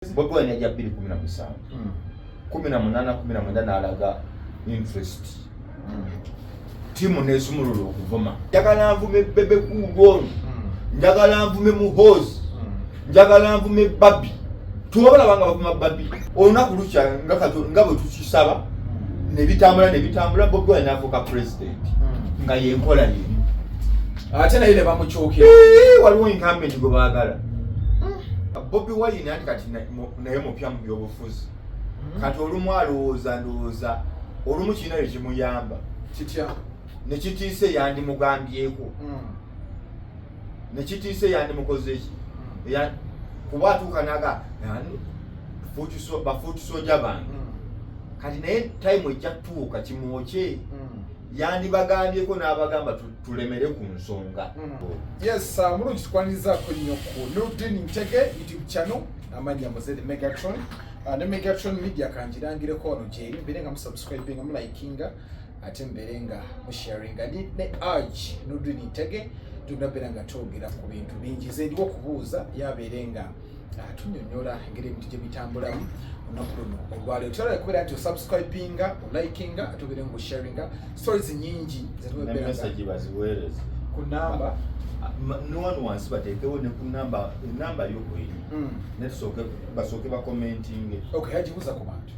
Bobi Wine yajja 2017 18 n'alaga interest timu n'esumulula okuvuma njagala nvume Bebe Kugono njagala nvume Muhozi njagala nvume Babi tuwabala banga bavuma Babi olunaku lukya nga bwe tukisaba ne bitambula Bobi Wine n'afuuka president nga yenkola yeri ate naye ne bamukyukira waliwo incumbent gwe baagala Bobi Wine anti kati naye mupya mu byobufuzi kati olumu alowooza ndowooza olumu kirina bye kimuyamba kitya nekitiise yandimugambyeko nekitiise yandimukoze ki kuba atuuka naga bafuukisoja bange kati naye time ejja tuuka kimwokye yandibagambyeko n'abagamba tulemere ku nsonga. Yes, mulungi tukwanirizaako nnyo ku Nurdin Ntege YouTube channel amanya muzede Megatron ne Megatron media kanjirangireko ono gyeri mbere nga musubscribe nga mulikinga ate mbere nga musharinga ne urge Nurdin Ntege tunabera nga twogera ku bintu bingi zendiwo kubuuza yabeere nga tunyonyola engeri ebintu gye bitambulamu olunaku luno olwaleero tusobola kubeera nti osubscribinga olikinga atubeere nga osharinga stories nyingi message baziweereza ku namba no wansi bateekewo ne ku namba enamba yokweri ne tusooke basooke bakomentinge okay yagibuuza ku bantu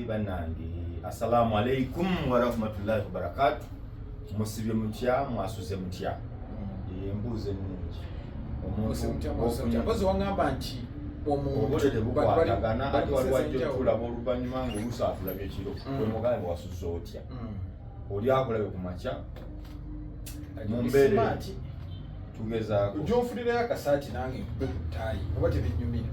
bannange assalamu alaikum warahmatullahi wabarakatuh musibye mutya mwasuze mutya embuuze ennungi omuntu wangamba nti omuntu tebukwatagana ati waliwajja tulaba oluvannyuma ng'oluusi atulabye ekiro wemugambe wasuze otya oli akulabe ku makya mu mbeera tugezaako gy'onfulirayo akasaati nange nkube ku ttaayi oba tebinyumira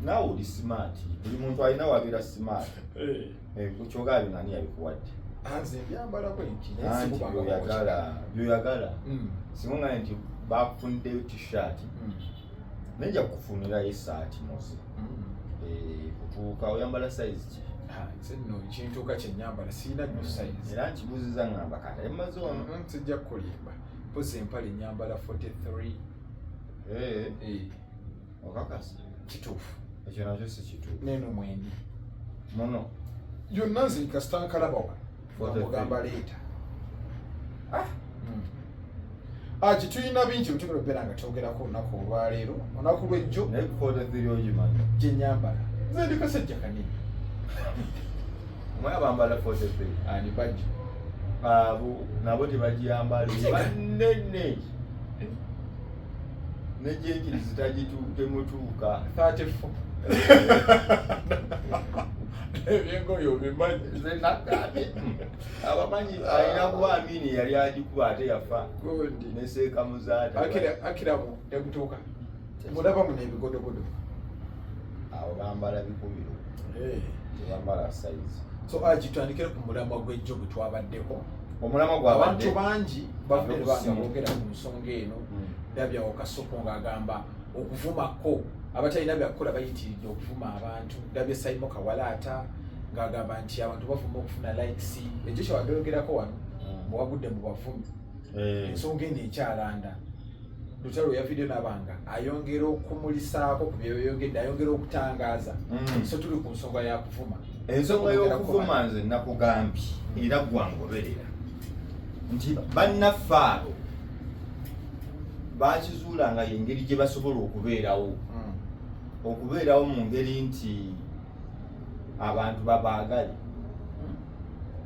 naawe oli simaati buli muntu alina wabeera simaati kyogaabi nani yabikuwadde anze byambalako anti byoyagala singa nga nti bakufuniddeyo t-shirt nejja kukufunirayo esaati noze kutuuka oyambala size ki nno kintuuka kyenyambala sirina nnyo size era nkibuuziza ngamba kati emaze ono sijja kukolimba pozi empale nyambala 43 okakasa kituufu ekyo nakyo si kituufu neno mwendi muno yonna nze kasitankalabawa mugamba leeta kitulina bingi bitugenda okubeera nga twogerako olunaku olwaleero olunaku lwejjo naye ku43 ogimanyi gye nyambala nze ndi kasajja kanene omwana bambala 43 ani bajja abo nabo tebagiyambala banene nejjenkirizi temutuuka 34 ebyengoyo bimanyi abamanyi alina kuba amini yali agikuba ate yafa neseeka muzaata akiramu yagutuuka mulaba muno ebigodogodo abo bambala bikubiro tebambala saizi so agitandikire ku mulamwa gw'ejjo gwe twabaddeko omulamwa gw'abadde abantu bangi bavudde banga boogera ku nsonga eno ndabyawo kasupu ng'agamba okuvumako abatalina byakukola bayitiridde okuvuma abantu ndabye Saimo Kawalaata ng'agamba nti abantu bavuma okufuna likes ekyo kyewabyogerako wano muwagudde mu bavumi ensonga eno ekyalanda lutalo ya video nabanga ayongera okumulisaako ku byoyogedde ayongera okutangaaza so tuli ku nsonga ya kuvuma ensonga y'okuvuma nze nakugambye era gwangoberera nti bannaffaalo bakizuulanga y'engeri gye basobola okubeerawo mu ngeri nti abantu babaagale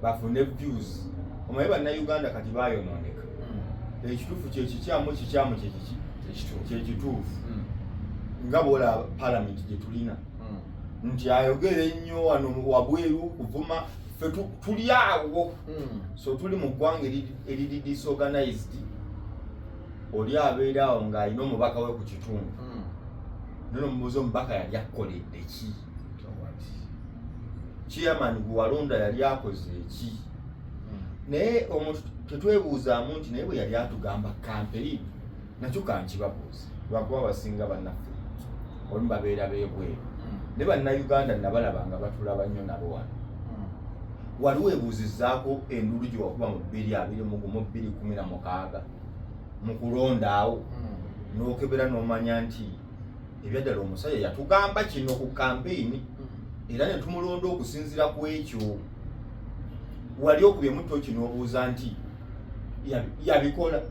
bafune views omanyi bannayuganda kati bayonooneka ekituufu kyekikyamu kyekituufu nga bwolaba palamenti gye tulina nti ayogere ennyo wano wabweru kuvuma ffe tuli awo so tuli mu ggwanga eriri disorganized oli abeerawo ng'alina omubaka we ku kitundu nono mubuuza omubaka yali akoledde ki chairman gwe walonda yali akoze eki naye omuntu tetwebuuzaamu nti naye bwe yali atugamba kampeyini nakyo kankibabuuza lwakuba basinga bannaffe olumu babeera beebweru ne bannayuganda nabalabanga batulaba nnyo nabo wano wali weebuuzizzaako endulu gye wakuba mu 2016 mu kulonda awo n'okebera n'omanya nti ebyaddala omusajja yatugamba kino ku campaign era ne tumulonda okusinziira ku ekyo wali okubye muto kino obuuza nti yabikola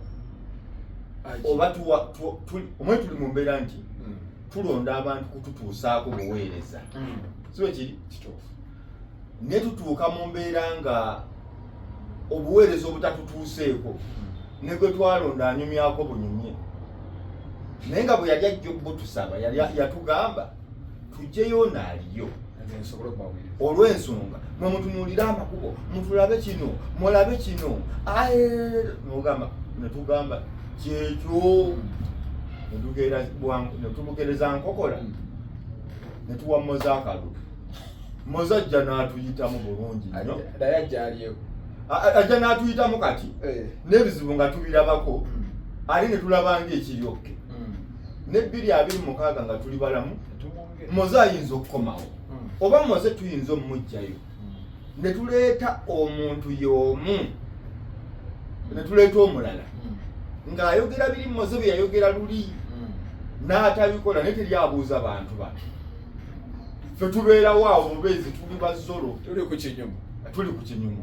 oba omwe tuli mu mbeera nti tulonda abantu kututuusaako buweereza siwe kiri kituufu ne tutuuka mu mbeera nga obuweereza obutatutuuseeko ne gwe twalonda anyumyako bunyumye naye nga bwe yali ajja okubutusaba yatugamba tujjeyo naaliyo olw'ensonga mwe mutunuulire amakubo mutulabe kino mulabe kino nogamba netugamba kyekyo netubugereza nkokola netuwa moza akalu moza ajja n'atuyitamu bulungi nnyo ajja n'atuyitamu kati n'ebizibu nga tubirabako ali netulabanga ekiryokke ne 226 nga tuli balamu moza ayinza okukomawo oba moze tuyinza omumugjayo netuleeta omuntu y'omu netuleeta omulala ng'ayogera biri moze bye yayogera luli n'atabikola naye teryabuuza bantu bano ffe tubeerawo awo mubezi tuli bazolo tuli ku kinyumu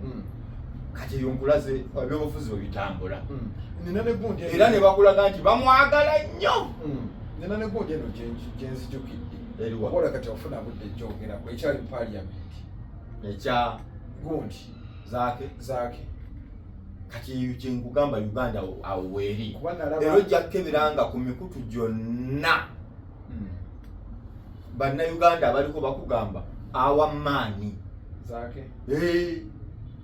kati eyo nkulaze ebyobufuzi bwe bitambula era ne bakulaga nti bamwagala nnyo nina ne gundi eno gyenzijukidde wakola kati ofuna budde gyogerako ekyali mu paliamenti ekya gundi zaake kati kyenkugamba Uganda awo weeri era ojja kukebera ku mikutu gyonna bannayuganda abaliko bakugamba awamaani zaake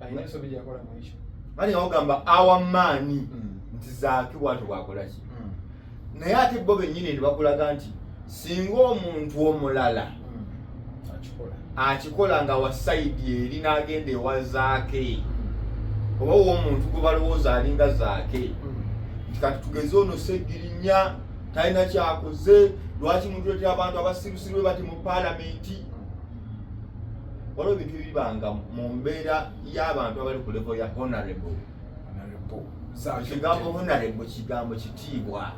ayina ensobi gyakola mu ekyo ani awagamba awamaani nti zaake bwatyo bwakolaki naye ate bo bennyini ne bakulaga nti singa omuntu omulala akikola nga wa saidi eri n'agenda ewa zaake oba w'omuntu gwe balowooza alinga zaake nti kati tugeze ono Seggirinya talina kyakoze lwaki mutuleetera abantu abasirusiru bati mu paalamenti waliwo ebintu ebibanga mu mbeera y'abantu abali ku level ya honorable ekigambo honorable kigambo kitiibwa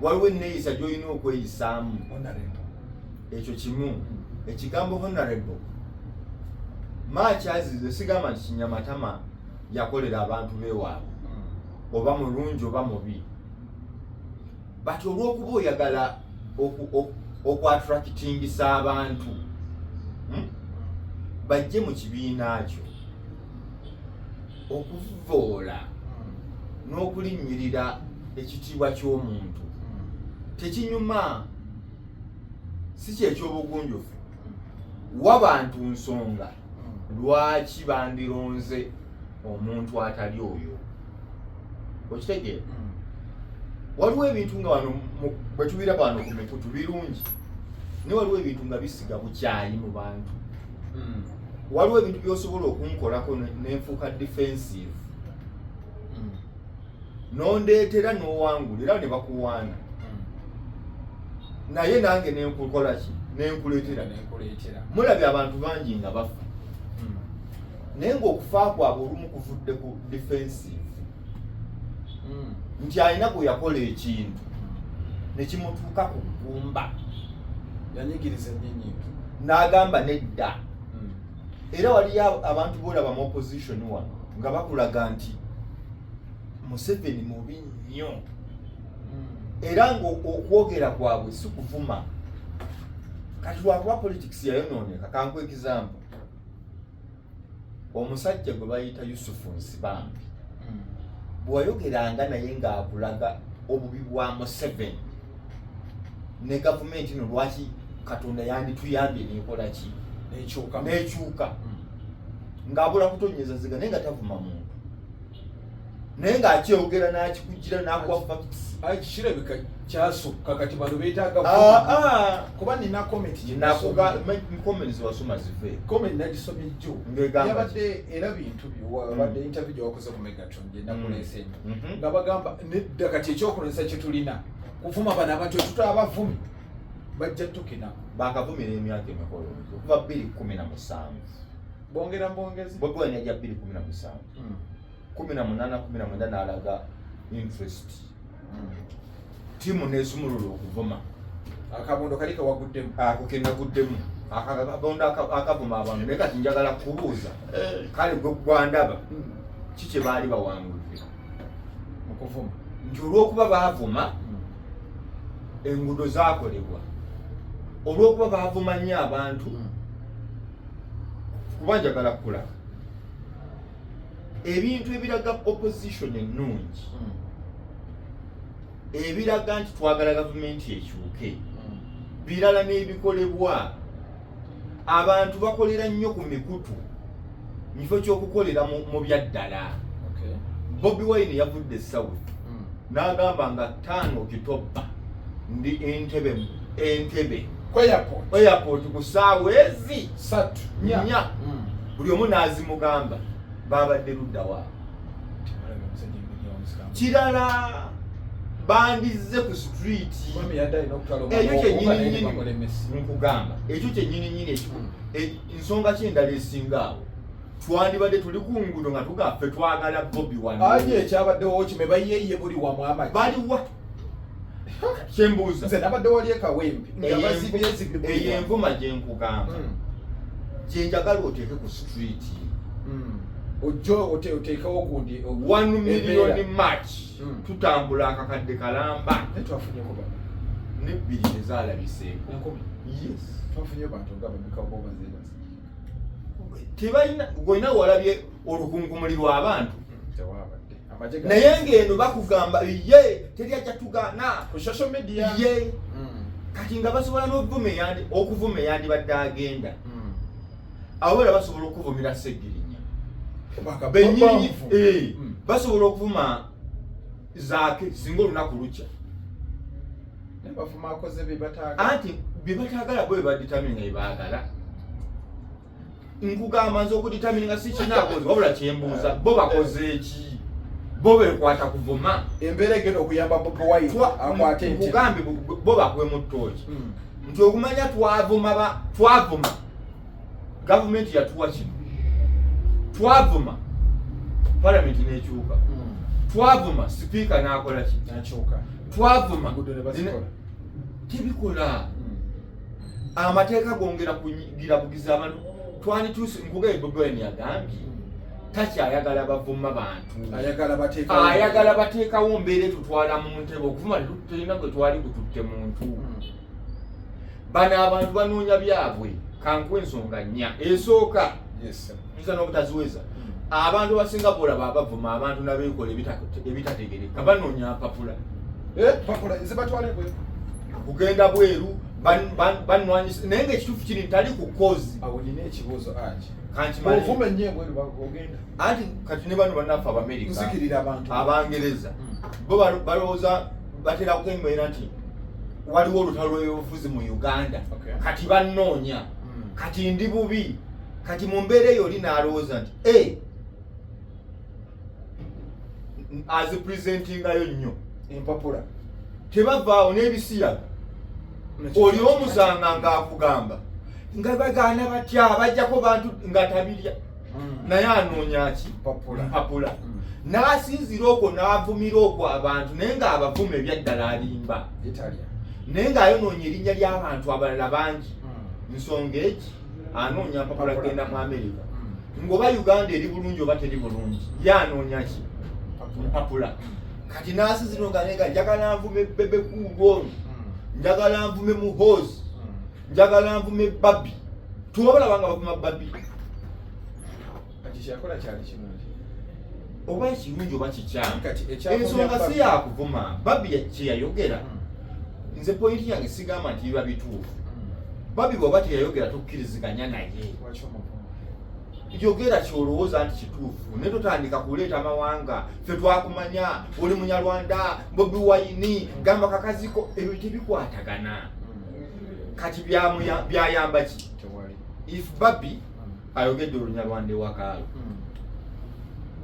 waliwo enneeyisa gy'olina okweyisaamu ekyo kimu ekigambo honorable makyazize sigamba nti Kinyamatama yakolera abantu beewaabwe oba mulungi oba mubi bati olw'okuba oyagala okwatractingisa abantu bajje mu kibiina kyo okuvoola n'okulinnyirira ekitiibwa ky'omuntu tekinyuma si kyekyobugunjufu wabantu nsonga lwaki bandironze omuntu atali oyo okitegeera waliwo ebintu nga wano bwe tubiraba wano ku mikutu birungi naye waliwo ebintu nga bisiga bukyayi mu bantu waliwo ebintu by'osobola okunkolako nenfuuka defensive nondeetera n'owangula era ne bakuwaana naye nange nenkukola ki nenkuleetera mulabye abantu bangi nga bafa naye ng'okufa kwabwe olumu kuvudde ku defensive nti alina gwe yakola ekintu nekimutuuka ku ggumba yanyigiriza ennyinyiitu n'agamba nedda era waliyo abantu boolaba mu opposition wano nga bakulaga nti Museveni mubi nnyo era ng'okwogera kwabwe si kuvuma kati lwakuba politics yayonooneka kanku example omusajja gwe bayita Yusufu Nsibambi bwewayogeranga naye ng'akulaga obubi bwa Museveni ne gavumenti no lwaki Katonda yandituyambye nekola ki nekyuka ng'abula kutonyeza ziga naye nga tavuma muntu naye ng'akyogera n'akikugira n'akuwa facts Kirabika kyasukka kati bano beetaaga kuba nina comments wasoma zive comment nagisomye jjo yabadde era bintu byobadde interview gyewakoze ku Megatron gye nakuleese nga bagamba nedda kati ekyokulesa kye tulina kuvuma bano abantu abavumi bajja tukina bakavumira emyaka emikolo okuva 2017 bongera mbongezi Bobi Wine yajja 2017 18 n'alaga interest tiimu n'esumulula okuvuma akabondo kali kawaguddemu ako kenaguddemu akabondo akavuma abantu naye kati njagala kubuuza kale gwe gwandaba kiki baali bawangudde okuvuma nti olw'okuba baavuma enguudo zaakolebwa olw'okuba baavuma nnyo abantu kuba njagala kukula ebintu ebiraga opposition ennungi ebiraga nti twagala gavumenti ekyuke birala n'ebikolebwa abantu bakolera nnyo ku mikutu mifo ky'okukolera mu byaddala Bobi Wine yavudde South n'agamba nga 5 Okitoba ndi Entebbe airport ku ssaawa ezi 3 buli omu n'azimugamba babadde ludda wa kirala bandize ku street ekyo kyennyini nkugamba ekyo kyennyini ensonga kyendala esingaawo twandibadde tuli ku nguudo nga tugaffe twagala Bobi Wine aje ekyabaddewo kime bayeye buli wamu amagi baliwa kyembuuza nze nabadde wali ekawempe eyo envuma gye nkugamba gye njagala oteeke ku street ojo oteekawo gundi 1 million match tutambula akakadde kalamba netwafunye kuba ne bbiri ezalabiseeko yes twafunye bantu nga babikawo bazebaze tebalina gwena walabye olukunkumuli lw'abantu tewabadde naye ng'eno bakugamba ye teri ajja tugaana ku social media ye kati nga basobola okuvuma eyandibadde agenda awera basobola okuvumira Seggirinya benyinyi basobola okuvuma zaake singa olunaku lukya nebavuma akoze byebataaga anti byebatagala bo bebaditamininga ebaagala nkugamba nze okuditamininga si kinaakoze wabula kyembuuza bo bakoze eki bo bekwata kuvuma embeera egenda okuyamba Bobi Wine akwate nti nkugambe bo bakwemu ttooki nti okumanya twavuma gavumenti yatuwa kino twavuma palamenti n'ekyuka twavuma sipiika n'akola ki twavuma tebikola amateeka gongera kugirabugiza abantu twandituuse nkugee Bobi Wine yagambye takyayagala bavuma bantu ayagala bateekawo mbeera tutwala mu ntebe okuvuma tetulina gwe twali gututte muntu bano abantu banoonya byabwe kankuwa ensonga nnya esooka nza n'obutaziweza abantu basinga bolaba abavuma abantu nabeekola ebitategereka banoonya mpapula kugenda bweru banwanyisa naye ngaekituufu kiri ntali ku kozi awo nina ekibuuzo anti kati ne bano bannaffe Abamerika Abangereza bo balowooza batera kukembeera nti waliwo olutalo lw'ebyobufuzi mu Uganda kati bannoonya kati ndi bubi kati mu mbeera eyo oli n'alowooza nti azipresentingayo nnyo empapula tebavaawo n'ebisiyaga oli omusanga ng'akugamba nga bagaana batya bajjako bantu nga tabirya naye anoonya ki mpapula n'asinzira okwo n'avumira okwo abantu naye ng'abavuma ebyaddala alimba naye ng'ayonoonya erinnya ly'abantu abalala bangi nsonga eki anoonya mpapula genda mu Amerika ng'oba Uganda eri bulungi oba teri bulungi ye anoonya ki mpapula kati n'asinzira nga nenga njagala nvume Bebekuulu ono njagala nvume Muhoozi njagala nvume Babi tuwabalabanga bavuma Babi oba ekirungi oba kikyamu ensonga si yakuvuma Babi kyeyayogera nze pointi yange sigamba nti biba bituufu Babi bw'oba teyayogera tukkiriziganya naye yogera kyolowooza nti kituufu naye totandika kuleeta amawanga ffe twakumanya oli Munyarwanda Bobi Wine gamba kakaziko ebyo tebikwatagana kati byayamba ki if Babi ayogedde Olunyarwanda ewakaalo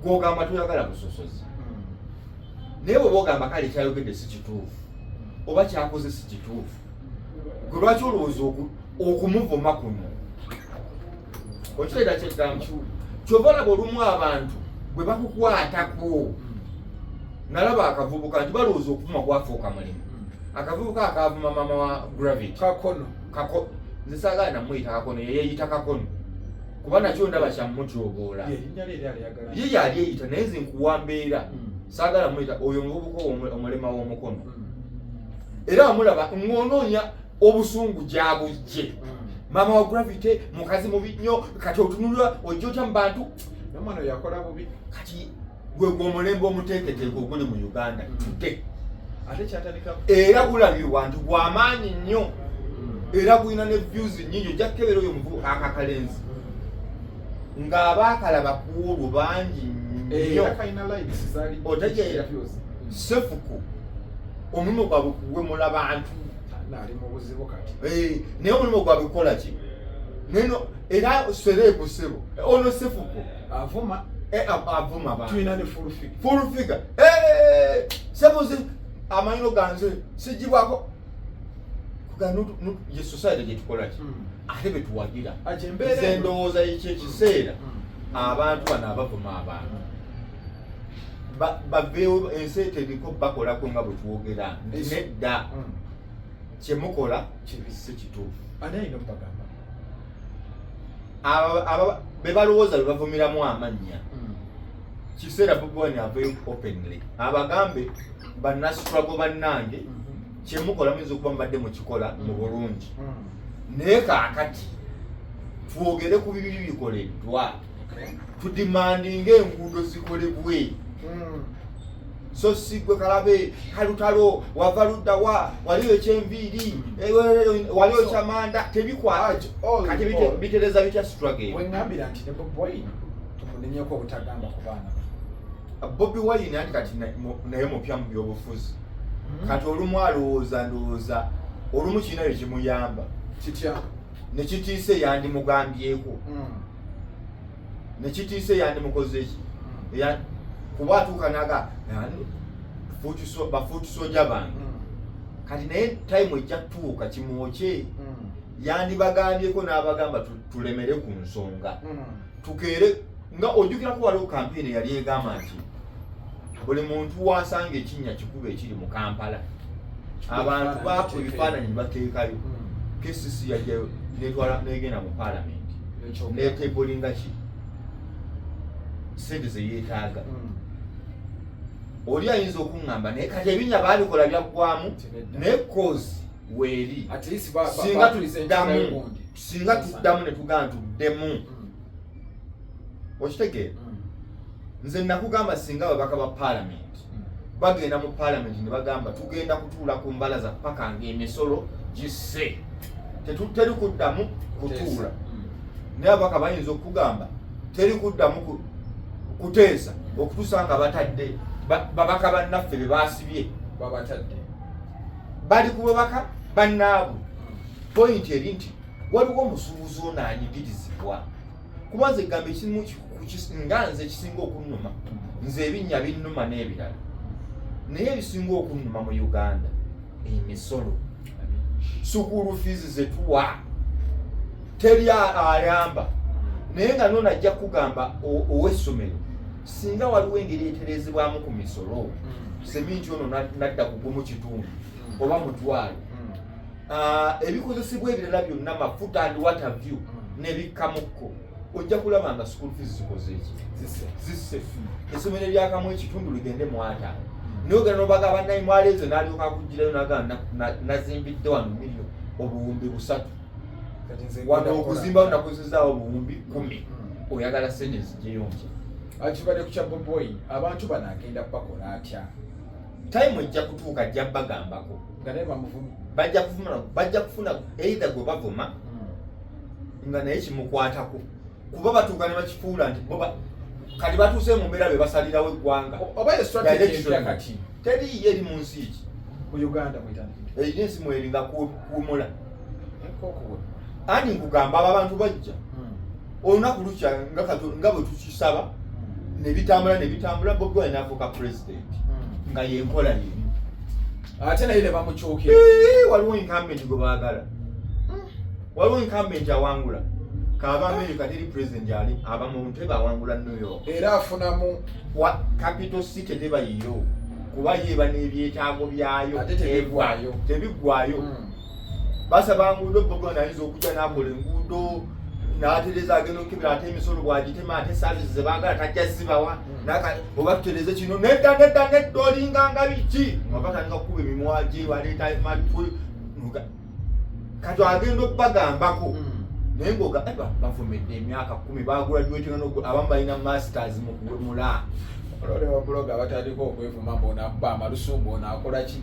gwogamba toyagala busosozi naye bw'oba ogamba kale kyayogedde si kituufu oba kyakoze si kituufu gwe lwaki olowooza okumuvuma kuno okiteera kyegamba kyova olaba olumu abantu bwe bakukwatako nalaba akavubuka nti balowooza okuvuma kwafuuka mulimu akavubuka akavuma mama wa Gravity kakono nze saagala namuyita kakono yeyeyita kakono kuba nakyo ndaba kyamutyoboola ye yali eyita naye nze nkuwambeera saagala muyita oyo muvubuka omulema w'omukono era amulaba ng'onoonya obusungu gyabujje mama wa Gravity mukazi mubi nnyo kati otunulwa ojja otya mu bantu nomwana yakola bubi kati gwe omulembe omuteeketeeke oguli mu Uganda tutte ate kyatandika era gulabirwa nti gw'amaanyi nnyo era gulina ne views nnyingi ojja kukebera oyo muvubuka akakalenzi ng'abaakalaba kuolwo bangi nnyo otegeera sefuku omulimu gwabwe kuwemula bantu naye omulimu gwabwe kukola ki neno era serebu sebo ono sefuku avuma abantu tulina ne full figure sebuzi amayino ganze sijibwako kugano ye society gye tukola ki ate betuwagira nze ndowooza ekyekiseera abantu bano abavuma abantu baveewo ensi eteriko bakolako nga bwe twogera nedda kyemukola si kituufu be balowooza be bavumiramu amannya kiseera Bobi Wine aveeyo openly abagambe bannastruggle bannange kyemukola muyinza okuba mubadde mukikola mu bulungi naye kaakati twogere ku bibiri bikoleddwa tudimandinga enguudo zikolebwe so sigwe kalabe kalutalo wava luddawa waliyo ekyenviiri waliyo ekyamanda tebikwato kati bitereza bitya struggle wengambira nti ne Bobi Wine tumunenyeko obutagamba ku baana Bobi Wine anti kati naye mupya mu byobufuzi kati olumu alowooza ndowooza olumu kirina bye kimuyamba kitya nekitiise yandimugambyeko nekitiise yandimukoze eki kuba atuuka naga bafuutusoja bange kati naye time ejja kutuuka kimwokye yandibagambyeko n'abagamba tulemere ku nsonga tukeere nga ojjukirako waliwo kampeni yali egamba nti buli muntu wasanga ekinnya kikuba ekiri mu Kampala abantu baako ebifaananyi bateekayo KCC yajjayo netwala negenda mu palamenti netebolinga ki sente zeyeetaaga oli ayinza okuŋŋamba naye kati ebinnya baabikola byaggwamu naye kozi weeri singa tuddamu ne tugamba tuddemu okitegeera nze nakugamba singa ababaka ba palamenti bagenda mu palamenti ne bagamba tugenda kutuula ku mbalaza paka ng'emisolo gisse teri kuddamu kutuula naye ababaka bayinza okugamba teri kuddamu kuteesa okutuusa nga batadde babaka bannaffe be baasibye babatadde bali ku babaka bannaabwe pointi eri nti waliwo omusuubuzi ono anyigirizibwa kuba nze gamba ekimu nga nze ekisinga okunnuma nze ebinnya binnuma n'ebirala naye ebisinga okunnuma mu Uganda emisolo sukulu fees zetuwa teri ayamba naye nga nona ajja kugamba ow'essomero singa waliwo engeri eterezebwamu ku misolo seminti ono nadda kugwa mu kitundu oba mutwalo ebikozesebwa ebirala byonna mafuta and water view nebikkamukko ojja kulaba nga school fees zikoze eki zisse essomero eryakamu ekitundu ligende mu ataano naye ogenda nobaga bannayimwaleezo n'alyoka akugirayo nagamba nazimbidde wano miliyo obuwumbi 3 wano okuzimbawo nakozesezaawo obuwumbi 10 oyagala sente zijeyonkya akibadde ku kya Bobi Wine abantu bano agenda bakola atya time ejja kutuuka ajja bagambako nga naye bamuvuma bajja kufuna either gwe bavuma nga naye kimukwatako kuba batuuka ne bakifuula nti kati batuuse mu mbeera be basalirawo eggwanga oba strategy kati teriyo eri mu nsi ki mu Uganda mwitandikira erina ensi mweri nga kuwumula ani nkugamba abo abantu bajja olunaku lukya nga bwe tukisaba nebitambula Bobi Wine n'afuuka president nga yenkola yemu ate naye ne bamukyukira waliwo incumbent gwe baagala waliwo incumbent awangula kaaba America teri president ali aba mu ntebe awangula New York era afunamu capital city teba yiyo kuba yeba n'ebyetaago byayo tebiggwayo. Basaba nguudo Bobi ayinza okujja n'akola enguudo n'atereza agenda okukebera ate emisolo bw'agitema ate services ze baagala tajja zibawa oba tutereze kino nedda olinganga biki nga batandika kukuba emimwa gye baleeta matwe kati agenda okubagambako naye ng'oga bavumidde emyaka 10 bagraduatinga abamu balina masters mu kuwemula olole wabuloga abatandika okwevuma mb'onaakuba amalusu mb'onaakola ki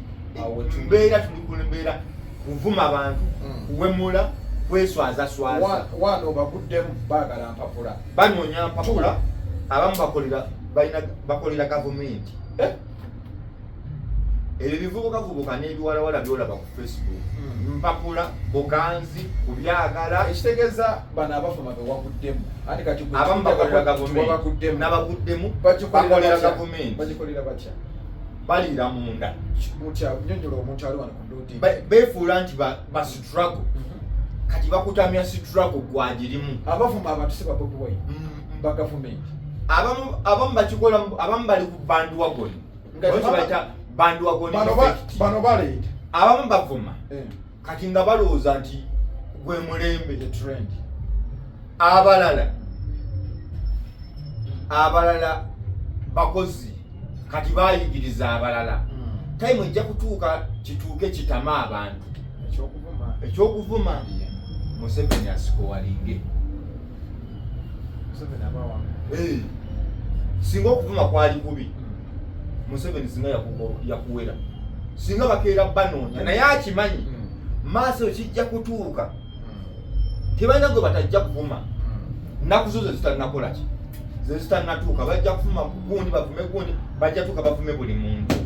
mbeera tuli ku mbeera kuvuma abantu kuwemula kweswazaswaza wano baguddemu baagala mpapula banoonya mpapula abamu bakolera gavumenti ebyo bivubukavubuka n'ebiwalawala byolaba ku Facebook mpapula buganzi kubyagala ekitegeeza bano abavuma bewaguddemu andi kati abamu bakolera gavumenti n'abaguddemu bakolera gavumenti bagikolera batya balira munda nyonyola omuntu ali wano ku nduuti beefuula nti ba struggle kati bakutamya struggle gwagirimu abavuma abantu si babobi wine ba gavumenti abamu bakikola abamu bali ku bandwagoni baita bandwagoni bano baleeta abamu bavuma kati nga balowooza nti gwe mulembe trend abalala bakozi kati bayigiriza abalala time ejja kutuuka kituuke kitama abantu ekyokuvuma Museveni asikowalinge singa okuvuma kwali kubi Museveni singa yakuwera singa bakeera banoonya naye akimanyi maaso kijja kutuuka tebalina gwe batajja kuvuma nnaku zo ze zitanakola ki ze zitanatuuka bajja kuvuma gundi bavume gundi bajja tuuka bavume buli muntu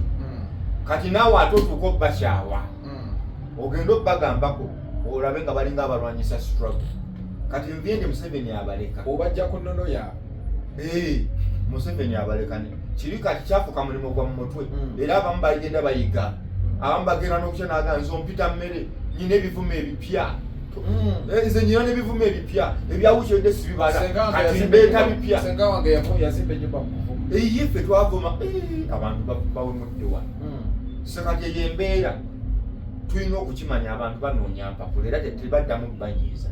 kati naawe ate otuuka obbakyawa ogenda obbagambako olabe nga balinga abalwanyisa struggle kati nviende Museveni abaleka obajja ku nnono yaabwe Museveni abaleka kiri kati kyafuka mulimu gwa mu mutwe era abamu bagenda bayiga abamu bagenda n'okutya n'aganza ompita mmere nyina ebivumo ebipya nze nyina n'ebivumo ebipya ebyawukyedde sibibala kati mbeeta bipya senga wange yazimba ennyumba mu kuvumo ffe twavuma abantu bawemudde wano sekati eyo embeera tulina okukimanya abantu banoonya mpapula era tebaddamu banyiiza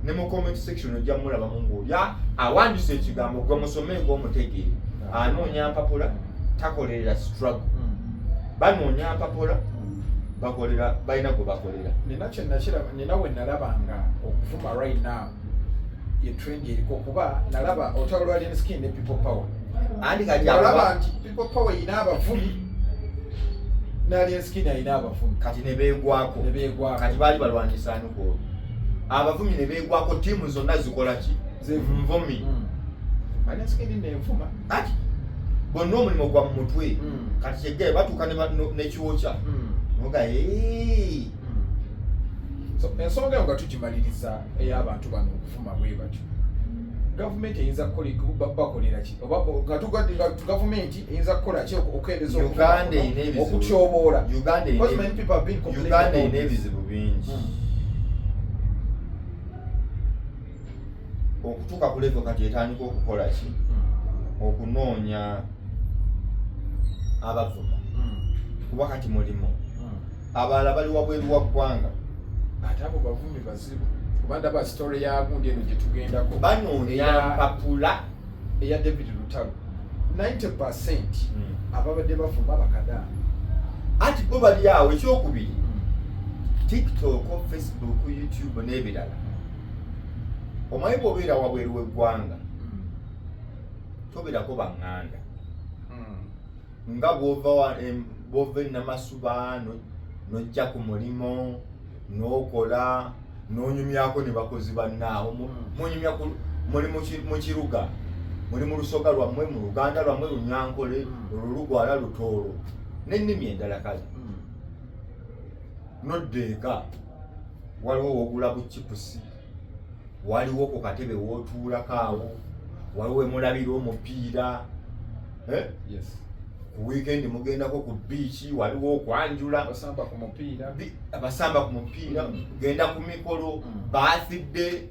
ne mu comment section ojja mulabamu ng'oli awandise ekigambo gwe musomeeko omutegeere anoonya mpapula takolerera struggle banoonya mpapula bakolera balina gwe bakolera nina we nalabanga okuvuma right now ye trend eriko kuba nalaba otawala alien skin ne people power andi kati alaba nti people power ina abavumi n'alien skin ayina abavumi kati ne beegwako kati baali balwanyisa nuko abavumi ne beegwako tiimu zonna zikola ki nvumi alien skin nenvuma ati bonna omulimu gwa mu mutwe kati kyeggaye batuuka nekiwokya noga so ensonga eyo nga tugimaliriza ey'abantu bano okuvuma bwe batyo gavumenti eyinza bakolera ki oba gavumenti eyinza kukola ki okukendeza okutyoboola Uganda eyina ebizibu bingi okutuuka ku level kati etandika okukola ki okunoonya abavuma kuba kati mulimu abalala bali wabweru wa ggwanga ate abo bavumi bazibu kubanda ba story ya gundi eno gye tugendako banoonya mpapula eya David Lutalo 90% ababadde bavuma bakadaana ati bo bali awo ekyokubiri TikTok, Facebook, YouTube n'ebirala omanyi bw'obeera wabweru w'eggwanga tobeerako baŋŋanda nga bw'ova Namasuba n'ojja ku mulimo n'okola n'onyumyako ne bakozi bannaawo munyumya muli mu kiruga muli mu lusoga lwammwe mu Luganda lwammwe Lunyankole Lulugwala Lutoolo n'ennimi endala kale n'oddeeka waliwo wogula buchipusi waliwo ku katebe wootuulako awo waliwo wemulabira omupiira ku weekend mugendako ku biichi waliwo okwanjula abasamba ku mupiira genda ku mikolo birthday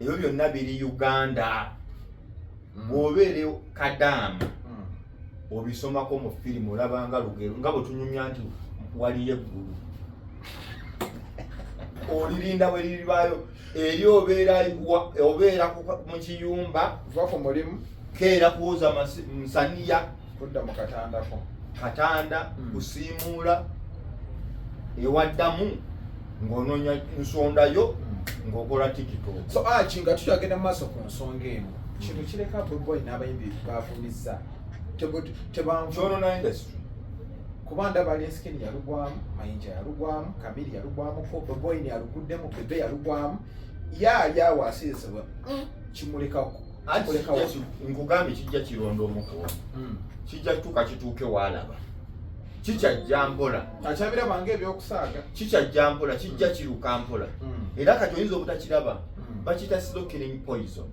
ebyo byonna biri Uganda bw'obeere Kadaama obisomako mu firimu olabanga lugero nga bwe tunyumya nti waliyo eggulu olirinda bwe liribaayo eri obeera mu kiyumba va ku mulimu keera kuwoza nsaniya kudda mu katanda kusiimuula ewaddamu ng'onoonya nsondayo ng'okola tiktok. So nga tukyagenda mu maaso ku nsonga eno kintu kireka Bobi n'abayimbi bavumizza kyonona industry kuba ndaba Lenskini yalugwamu, Mayinja yalugwamu, Kamili yalugwamu, Bobi yaluguddemu, Bebe yalugwamu, yali awo asirisibwa kimulekako nkugambye kijja kironda omukuwa kijja tuka kituuke waalaba kikyajja mpola akyabirabanga ebyokusaaga kikyajja mpola kijja kiruka mpola era kati oyinza obutakiraba bakiyita slow killing poison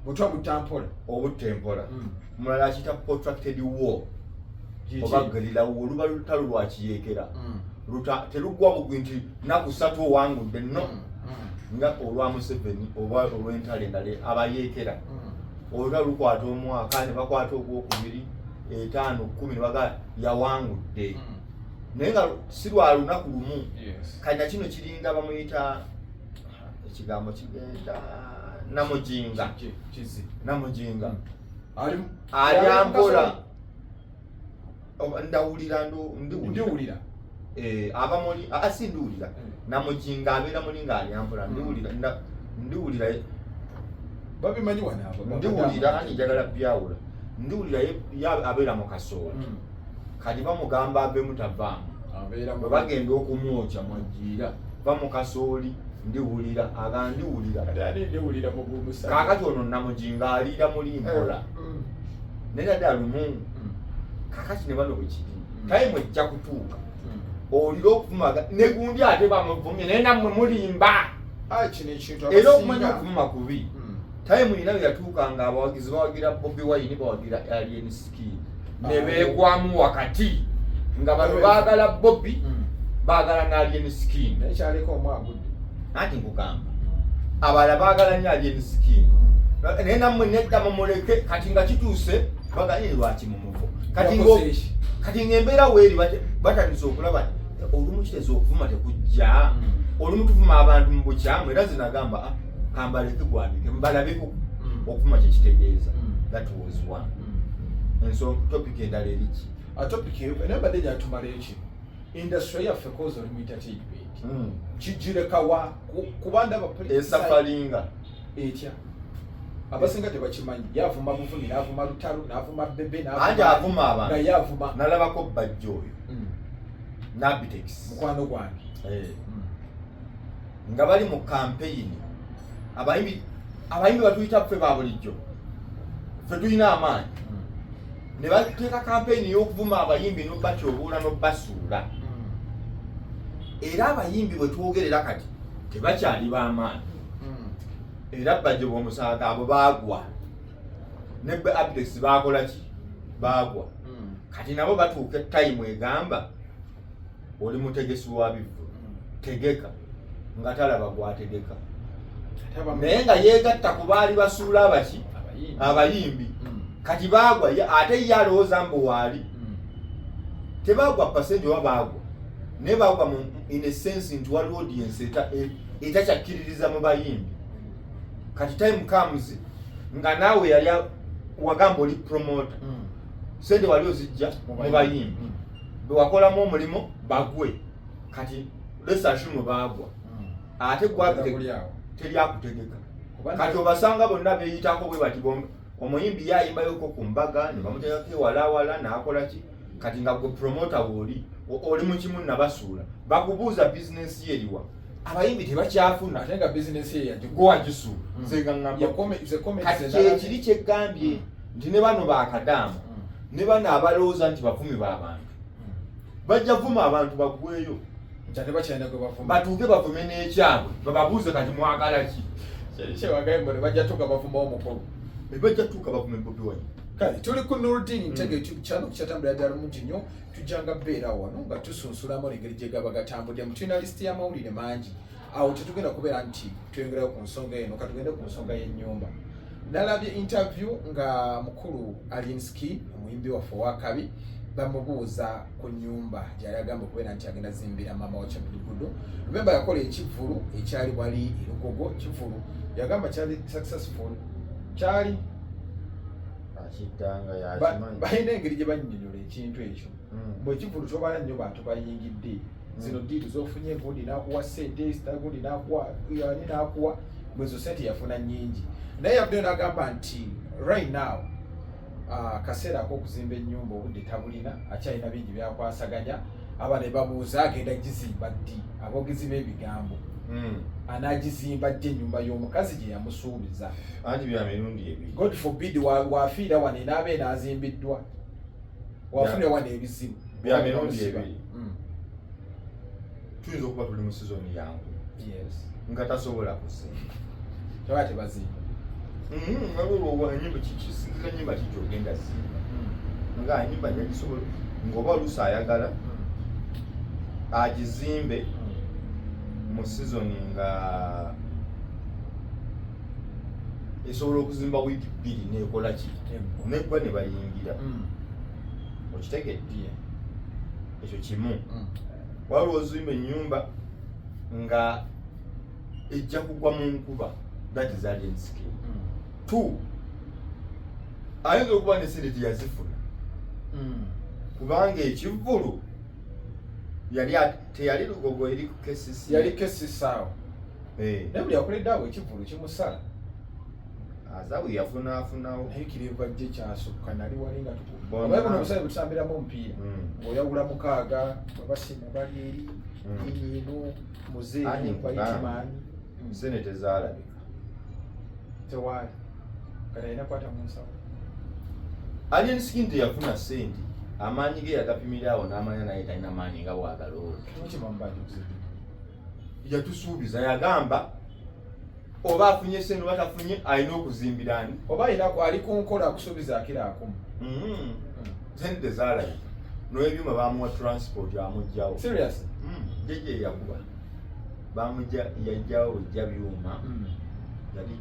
butwa butampola obutempola mulala akiyita protracted war oba gerilla war luba lutalo lwa kiyeekera teruggwa bugwi nti naku 3 owangudde no nga olwa Museveni oba olw'entalo endala abayeekera olwa lukwata omwaka ne bakwata ogwokubiri 5 10 ne baga yawangudde naye nga si lwa lunaku lumu kanya kino kiringa bamuyita ekigambo kigenda namujinga ali ampola ndiwulira abamuli asindiwulira namujinga abeera muli ngaali ampola ndiwulira babimanyi wanaabo ndiwulira njagala byawula ndiwulira abeera mu kasoola kati bamugamba avemu tavaamu bwe bagenda okumwokya mwajiira va mu kasooli ndiwulira ndiwulira kaakati ono namujinga aliira muli mpola naye ddala lumu kaakati ne bano bwe kiri tayimu ejja kutuuka olira okuvumaga ne gundi ate bamuvumye naye nammwe mulimba era okumanya okuvuma kubi tayimu nina bwe yatuuka nga abawagizi bawagira Bobi Wine bawagira Alien Skin ne beegwamu wakati nga bano baagala Bobi baagala ne Alien Skin nekyaleka omwagudde anti nkugamba abalala baagala nnyo Alien Skin naye nammwe nedda mumuleke kati nga kituuse baganye lwaki mumuvo kati ng'embeera weeri batandise okulaba olumu kiteze okuvuma tekujja olumu tuvuma abantu mu bukyamu era zinagamba kambaleke gwandike mbalabeko okuvuma kyekitegeeza that was one ensonga topic endala eriki topic eyo nabadde gyatumala eki industry yaffe koza oli mu entertainment kijirekawa kubanda esafalinga etya abasinga tebakimanyi yavuma buvumi n'avuma lutalo n'avuma Bebe anti avuma abantu naye avuma nalabako bajja oyo Nabitex mukwano gwange nga bali mu campaign abayimbi batuyita ffe ba bulijjo ffe tulina amaanyi ne bateeka campaign y'okuvuma abayimbi n'obatyobuula n'obasuula era abayimbi bwe twogerera kati tebakyali b'amaanyi era bajje bw'omusaaga abo baagwa ne Nabitex baakola ki baagwa kati nabo batuuka time egamba oli mutegesi wa bivu tegeka nga talaba gwategeka naye nga yeegatta ku baali basuula abaki abayimbi kati baagwa ate ye alowooza mbu waali tebaagwa pasenti oba baagwa naye baagwa in a sense nti waliwo audience etakyakkiririza mu bayimbi kati time comes nga naawe yali wagamba oli promoter sente wali ozijja mu bayimbi bewakolamu omulimo bagwe kati lesashimu baagwa ate teryakutegeka kati obasanga bonna beeyitako bwe bati omuyimbi yayimbayoko ku mbaga ne bamutegako ewalawala n'akola ki kati nga gwe promoter oli mu kimu nabasuula bakubuuza bizinesi yeriwa abayimbi tebakyafuna ate nga bizinesi ye gwagisuula nzenga ngambakati kyekiri kyeggambye nti ne bano bakadaama ne bano abalowooza nti bavumi b'abantu bajja vuma abantu bagweyo batuuke bavume n'ekyabwe bababuuze kati mwagala ki bajja tuuka bavuma omukulu bajja tuuka bavume Bobi Wine kale tuli ku Nuruddin Ntege YouTube channel kyatambula ddala mungi nnyo tujjanga beera wano nga tusunsulamu engeri gye gaba gatambudde mu tulina lisiti y'amawulire mangi awo tetugenda kubeera nti tweyongerayo ku nsonga eno katugende ku nsonga y'ennyumba nalabye interview nga mukulu Alinsky omuyimbi waffe owakabi bamubuuza ku nyumba gyali agamba okubeera nti agenda zimbira mama wa Kyabulugudo. Remember yakola ekivulu ekyali wali Lugogo. Kivulu yagamba kyali successful, kyali akitanga yakimanyi balina engeri gye bannyonnyola ekintu ekyo. Bwe kivulu kyobala nnyo bantu bayingidde zino diitu zofunye, gundi n'akuwa ssente, gundi n'akuwa yani n'akuwa bwezo sente yafuna nnyingi. Naye yabadde n'agamba nti right now kaseera ak'okuzimba ennyumba obudde tabulina, akyalina bingi byakwasaganya. Aba ne bamuuza agenda gizimba ddi, aboogezi b'ebigambo anagizimba ddi ennyumba y'omukazi gye yamusuubiza. Anti bya mirundi ebiri. God forbid wafiira wano enaabe naazimbiddwa, wafune wano ebizibu bya mirundi ebiri. Tuyinza okuba tuli mu sizoni yangu nga tasobola kusimba taba tebazimba waliwo enyimba kisinziza nyimba kikyogenda simba nga nyimba yagisobola ng'oba oluusi ayagala agizimbe mu sizoni nga esobola okuzimba wiiki bbiri neekola ki neggwa ne bayingira okitegedde ekyo kimu. Waliwo ozimba ennyumba nga ejja kugwa mu nkuba, that is Alinsky. 2 ayinza okuba ne sente teyazifuna kubanga ekivvulu teyali Lugogo eri KCC, yali KCC awo. Naye buli akoledde awo ekivvulu kimusala azawe yafunaafunawo. naye kiribajje kyasukka nali wali nga tukubaye buno omusale butusambiramu omupiira ng'oyawula mukaaga babasima bali eri ino muzeeyi bayitimaani sente tezaalabika tewaali kati alina kwata mu nsawo. Alinsky teyafuna sente, amaanyi ge yagapimira awo n'amanya naye talina maanyi nga bwagalowo. Yatusuubiza yagamba oba afunye sente oba tafunye alina okuzimbira ani oba ali ku nkola akusuubiza akira akumu. Sente tezaalabika n'ebyuma bamuwa transport amugjawo. Serious? Jeje yakuba bamujja yajjawo ojja byuma yali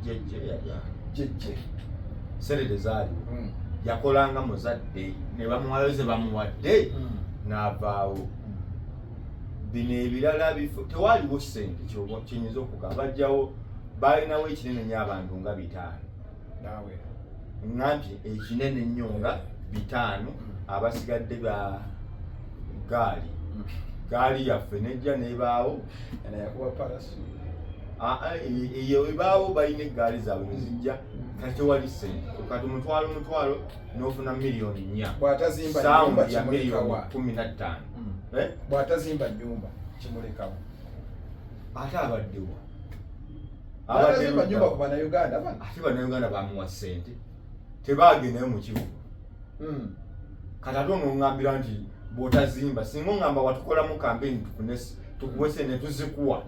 jeje sente tezaaliwo. Yakolanga muzadde ne bamuwaloze bamuwadde n'avaawo. Bino ebirala bifo tewaliwo sente kyenyinza okugamba bajjawo balinawo ekinene nnyo abantu nga 5 naawe ngampi ekinene nnyo nga 5 abasigadde ba gaali yaffe nejja nebaawo yakuba parasu eyo ebaawo balina eggaali zaabwe nezijja kati tewali sente kati omutwalo n'ofuna miliyoni 4 bw'atazimba nyumba ya miliyoni 15 bw'atazimba nyumba kimulekawo ate abaddewo bw'atazimba nyumba ku Bannayuganda ate Bannayuganda bamuwa sente tebaagendayo mu kibuga. Kati ate onoŋŋambira nti bw'otazimba singa oŋŋamba watukolamu kampeni tukuwe sente tuzikuwa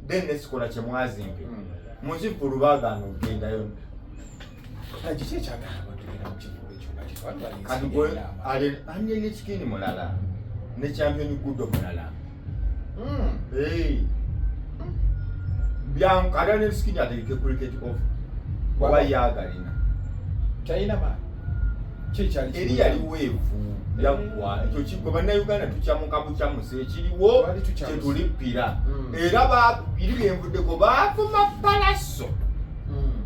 then nesikola kye mwazimbe mu kivvulu baagaana okugendayo. Kiki ekyagala abantu genda mu kivvulu ekyo kati alina n'ekikini mulala ne champion gudo mulala byangu kati alina n'ekikini ategeke cricket off oba yaagalina talina maani eri yali weevu yaggwa ekyo kiggwa Bannayuganda tukyamukamukyamuse ekiriwo kyetulippira era biri byenvuddeko baavuma balaso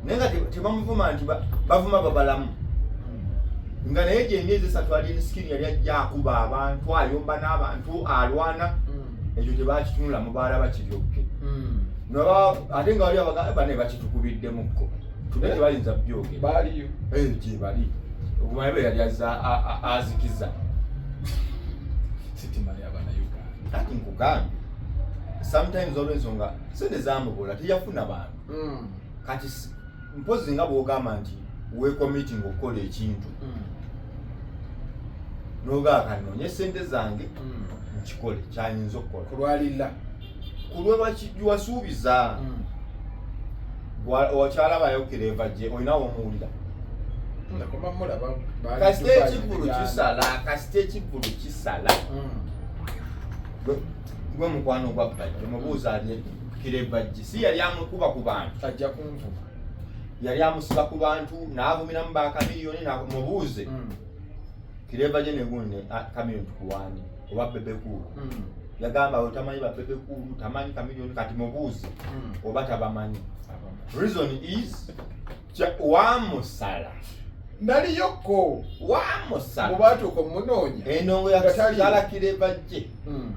naye nga tebamuvuma nti bavuma babalamu nga naye gyemyezi 3 Alinsky yali ajja akuba abantu ayomba n'abantu alwana ekyo tebakitunula mubalaba kiryokke ate nga wali abagamba ne bakitukubiddemuko tube tebayinza byogera baaliyo gye bali okumanyi be yali azikiza sitima y'Abannayuganda. Kati nkugambye sometimes olw'ensonga sente zamubula teyafuna bantu kati mpozi nga bw'ogamba nti weekomiting okukola ekintu n'ogamba kanoonye sente zange nkikole kyayinza okukola kulwalira kulwewasuubiza okyalaba ayokera gye olinawo omuwulira kasite ekivvulu kisala gwe mukwano gwa bajje mubuuza ali kirevajje si yali amukuba ku bantu ajja kunvuma yali amusiba ku bantu n'avumiramu ba kamiliyoni mubuuze kireva gye negunne kamiliyoni tukuwaani oba bebekulu yagamba otamanyi ba bebekulu tamanyi kamiliyoni kati mubuuze oba tabamanyi. Reason is wamusala naliyoko wamusala mubatuuka omunoonya endongo yakusala kireva gye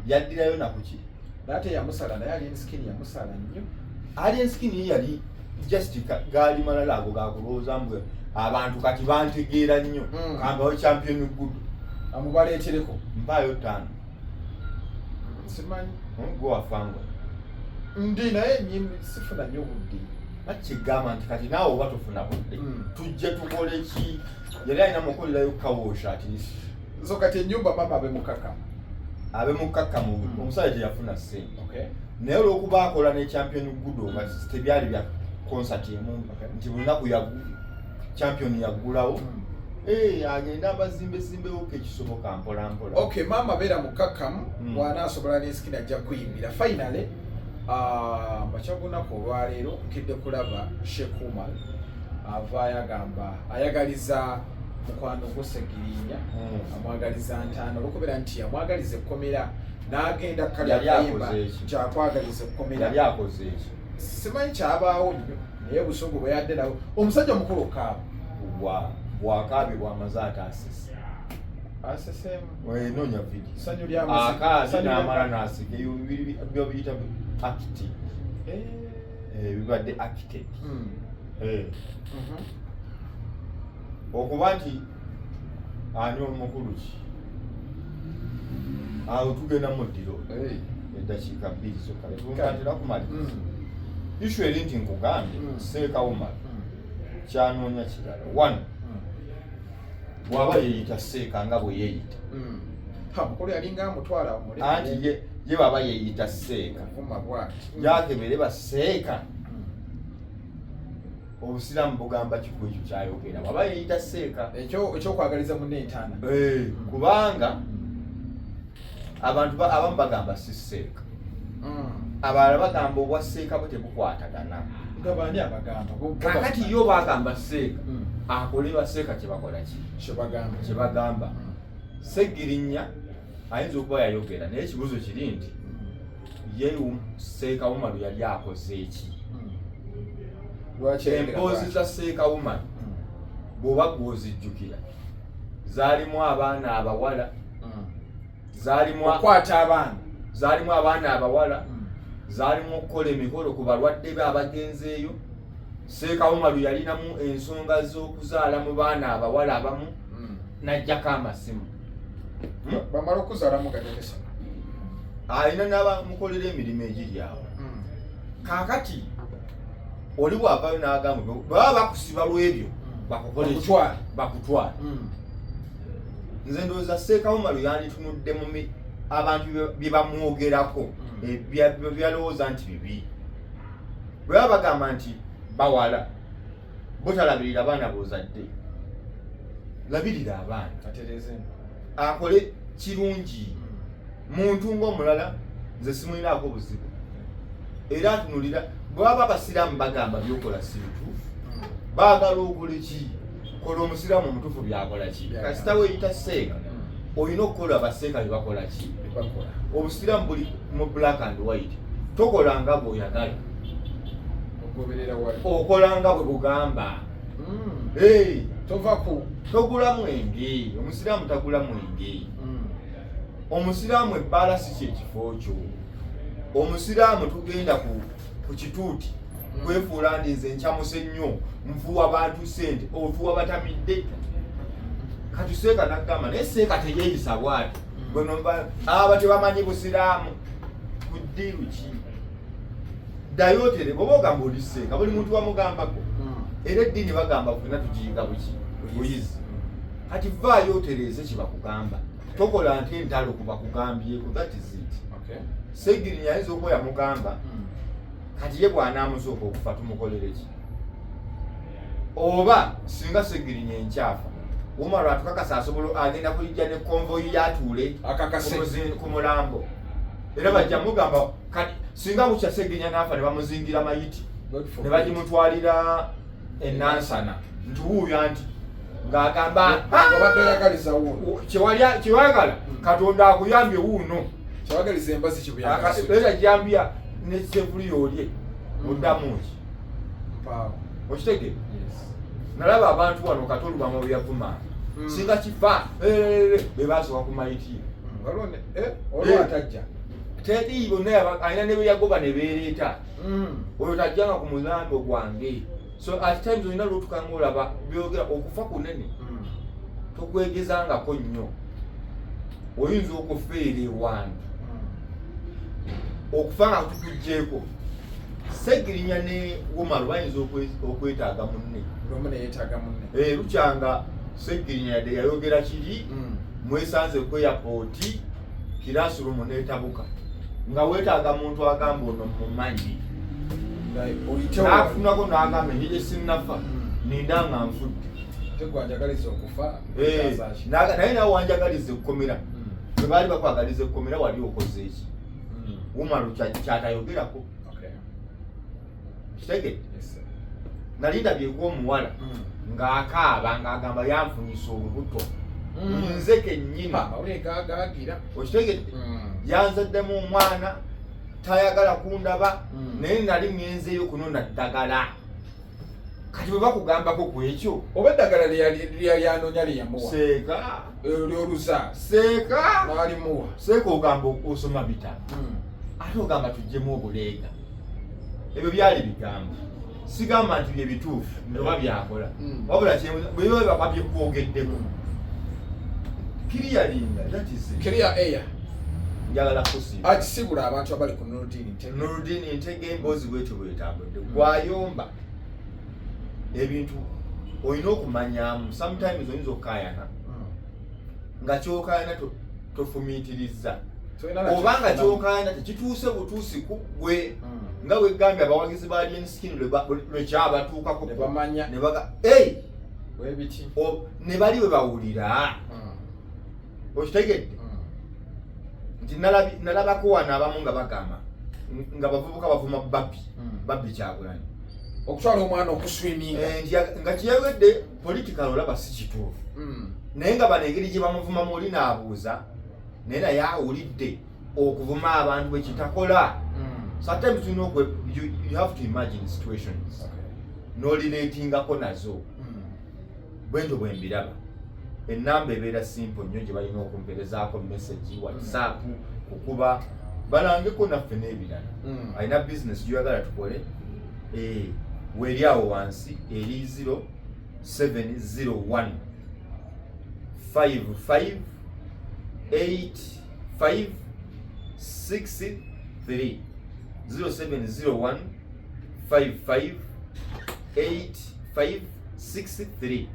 yaddirayo nakuki nate yamusala naye alien skin yamusala nnyo. Alien skin yali just gaali malala ago gakulowooza mbwe abantu kati bantegeera nnyo kambawo champion good amubaleetereko mpaayo 5 simanyi gwe wafangwa ndi naye sifuna nnyo budde akigamba nti kati naawe oba tofuna budde tujje tukole ki yali alina mukolerayo kawoosha atirisi so kati ennyumba mama abe mukakamu omusale teyafuna ssente naye olwokuba akola ne champion good nga tebyali bya concert emu nti lunaku champion yaggulawo agenda abazimbewo kekisoboka mpola. Mama beera mukakamu bw'anaasobola n'ensikini ajja kuyimbira finally. Bakyagunaku olwaleero nkidde kulaba Sheikh Umar avaayo agamba ayagaliza mukwano gwe Segirinya amwagaliza ntaano olw'okubeera nti amwagaliza ekkomera n'agenda kayimba kyakwagaliza ekkomera yali akoze eki simanyi kyabaawo nnyo naye busungu bwe yadde nawo omusajja omukulu okaaba bwakaabi bwamaze ate asesemu noonya vidi sanyu lyakaasi n'amala n'asiga byo biyita akiti bibadde acted okuba nti ani omukulu ki awo tugenda mu ddiro eddakiika 2 zokka tunkatera kumaliriza ishu eri nti nkugambye seekawuma kyanoonya kirala 1 bw'aba yeeyita seeka nga bwe yeeyita mukulu yalinga amutwala anti ye baba yeeyita seeka yakebere baseeka obusiraamu bugamba kiku ekyo kyayogera bw'aba yeeyita seeka ekyokwagaliza munne entaana kubanga abantu abamu bagamba si seeka abalala bagamba obwa seeka bwe tebukwatagana gabani abagamba kakati yo bagamba seeka akole baseeka kyebakola ki kyebagamba Segirinya ayinza okuba yayogera naye ekibuzo kiri nti ye seeka Umaru yali akoze eki emboozi za seeka Umaru bw'oba gw'ozijjukira zaalimu abaana abawala zaalimu abaana abawala zaalimu okukola emikolo ku balwadde be abagenzeeyo. Seeka Umaru yalinamu ensonga z'okuzaala mu baana abawala abamu n'ajjako amasimu bamala okuzaalamu gategesa alina n'abamukolera emirimu egiri awo. Kaakati oli bw'avaayo n'agamba baba bakusiba lw'ebyo bakutwala. Nze ndowooza Seeka Umaru yanditunudde mu abantu bye bamwogerako byalowooza nti bibi bwe baba bagamba nti bawala butalabirira abaana bozadde labirira abaana akole kirungi muntu ng'omulala nze simulinaako buzibu era atunulira bwe baba abasiraamu bagamba byokola si bituufu baagala okola ki kola omusiraamu omutuufu byakola ki kasita weeyita seeka olina okukola abaseeka bye bakola ki obusiraamu buli mu black and white tokola nga bw'oyagala okola nga bwe bugamba togula mwenge omusiraamu tagula mwenge omusiraamu ebbaala si kyekifo kyo omusiraamu tugenda ku kituuti kwefuula ndi nze nkyamuse nnyo nfuwa abantu sente ofuwa batamidde katuseeka nagamba naye seeka teyeeyisa bwati aba tebamanyi busiraamu ku ddiiru ki ddayo otere bw'oba ogamba oli seeka buli muntu bamugambako era eddiini bagamba fena tugiyiga buyizi kati vaayo otereeze kyebakugamba tokola nti entalo kubakugambyeko that is it. Segirinya ayinza okuba yamugamba kati ye bw'anaamusooka okufa tumukolere ki oba singa Segirinya enkyafa Umaru atukakasa asobola agenda kulijja ne konvoyi yatuule ku mulambo era bajja mugamba kati singa bukya Segirinya n'afa ne bamuzingira mayiti ne bagimutwalira enansana nti wuuyo anti ng'agamba obadde oyagaliza wuuno kyewayagala Katonda akuyambye wuuno kyewagaliza embazi kibuyagala jambya ne sevuli olye muddamu ki okitege nalaba abantu wano Katolu bama byavuma singa kifa be basooka ku maiti olwo atajja tedi bonna alina ne bwe yagoba ne beereeta oyo tajjanga ku mulambo gwange so at times olina lwotukanga olaba byogera okufa kunene tokwegezangako nnyo oyinza okufeera ewantu okufa nga tukugjeeko Segirinya ne Womaru bayinza okwetaaga munne lukyanga Segirinya yadde yayogera kiri mwesanze ku airport kirasurumu n'etabuka nga weetaaga muntu agamba ono mumanyi naafunako n'agamba njije sinnafa ninda nga nfudde naye nawe wanjagaliza ekkomera bwe baali bakwagaliza ekkomera wali okoze eki Womaru kyatayogerako kitegedde nali ndabyeko omuwala ng'akaaba ng'agamba yanfunyisa olubuto nze kennyini okitegedde yanzaddemu omwana tayagala kundaba naye nali ngenzeeyo kunona ddagala kati bwe bakugambako ku ekyo oba eddagala lyanoonya lyeyamuwa seeka lyoluza seeka nalimuwa seeka ogamba osoma bitabo ate ogamba tuggyemu obuleega ebyo byali bigambo sigamba nti bye bituufu oba byakola wabula bwebaba byekwogeddeko Clear air njagala kusiba akisibula abantu abali ku Nuruddin Ntege emboozi bwetyo bwetambudde gwayomba ebintu olina okumanyamu sometimes oyinza okukayana nga kyokayana tofumiitiriza obanga kyokayana tekituuse butuusi ku gwe nga wegambye abawagizi ba lyenskini lwekyabatuukako ne bali we bawulira okitegedde nti nalabako wano abamu nga bagamba nga bavubuka bavuma Bobi Kyagulanyi okutwala omwana okuswiminga nga kyeyawedde political olaba si kituufu naye nga bano engeri gye bamuvumamu oli n'abuuza naye naye awulidde okuvuma abantu bwe kitakola sometimes you have to imagine situations n'olireetingako nazo bwentyo bwe mbiraba ennamba ebeera simple nnyo gye balina okumperezaako message WhatsApp kukuba balangeko naffe n'ebirala alina business gyoyagala tukole weeri awo wansi eri 0701 55 85 63 0701 55 85 63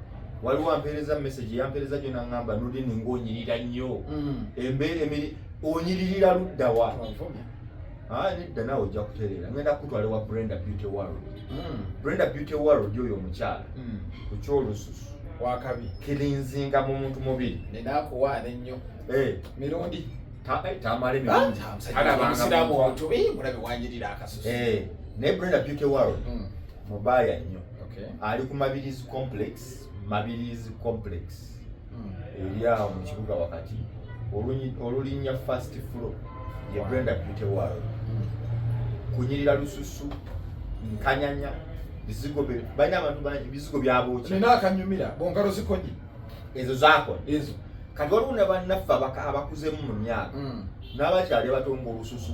waliwo ampeereza message yampeereza gyo nangamba Nuruddin ng'onyirira nnyo embeera onyiririra luddawa nedda naawe ojja kutereera ngenda kutwala wa Brenda Beauty World Brenda Beauty World oyo omukyala ku kyolususu wakabi kirinzinga mu muntu mubiri nenakuwaana ennyo mirundi tamale mulabe wanyirira akasusu naye Brenda Beauty World mubaaya nnyo ali ku Mabirizi complex eri awo mu kibuga wakati olulinnya first floor ye Brenda Beauty World kunyirira lususu nkanyanya bizigo balina abantu bangi bizigo byabooki nina akanyumira bonkalo zikonyi ezo zaako ezo kati waliwo ne bannaffe abakuzemu mu myaka n'abakyali abatonga olususu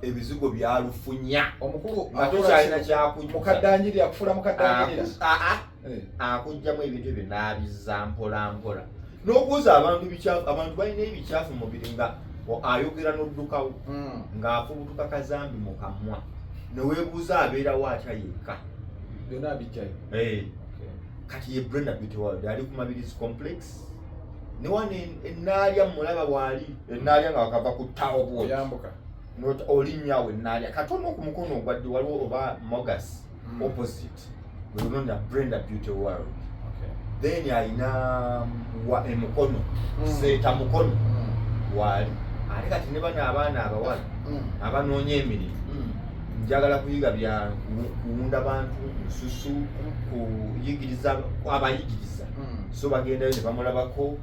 ebizigo byalufunya omukulu nga tokyalina kyakujja mukaddanyirira kufula mukaddanyirira akujjamu ebintu ebyo n'abizza mpola mpola n'okuuza abantu bikyafu abantu balina ebikyafu mu mubiri nga ayogera n'oddukawo ng'afubutuka kazambi mu kamwa ne weebuuza abeerawo atya yekka byonna abijjayo kati ye Brenda Beauty World ali ku Mabirizi complex ne wano ennaalya mulaba bwali ennaalya nga wakava ku tawo bwoyambuka olinnyawo ennaalya katono ku mukono ogwadde waliwo oba Mogas opposite weunona Brenda Beauty World then alina emukono seeta mukono wali ate kati ne bano abaana abawala abanoonya emirimu njagala kuyiga bya kuwunda bantu mususu kuyigiriza abayigiriza so bagendayo ne bamulabako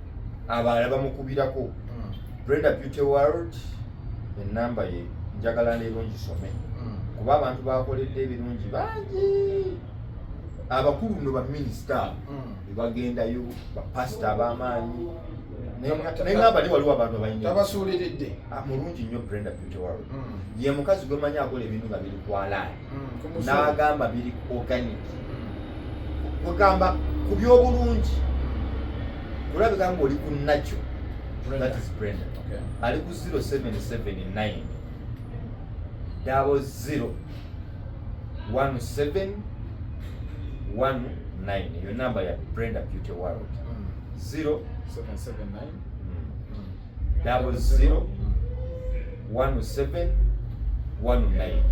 abalala bamukubirako Brenda Beauty World enamba ye njagala leero ngisome kuba abantu bakoledde ebirungi bangi abakulu no baminisita bebagendayo bapasita ab'amaanyi nengamba li waliwo abantu abasuuliridde mulungi nnyo Brenda Beauty World ye mukazi gwemanyi akola ebintu nga biri kwalaani n'agamba biri organic kugamba ku by'obulungi kulabika ng'oli ku nakyo that is Brenda ali ku 0779 00 17 19 eyo namba ya Brenda Beauty World 0779 00 17 19.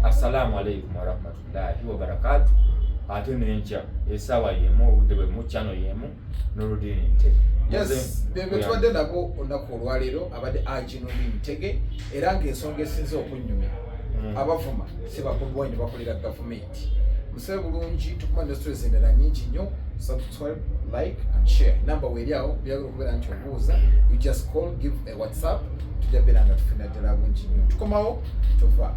Assalamu alaikum warahmatullahi wabarakatuh. Ate nenkya esawa yemu obudde bwe mu channel yemu n'oludini Ntege. Yes, bebe twadde nabo olunaku olwaleero abadde Aginobi Ntege era ng'ensonga esinze okunyumya abavuma si bakulwa nnyo bakolera gavumenti. Musebe bulungi tukuba ne stress endala nnyingi nnyo. Subscribe, like and share. Number weeriawo byagala okubeera nti obuuza, you just call, give a WhatsApp tujja beera nga tufuna ddala bungi nnyo. Tukomawo tuva.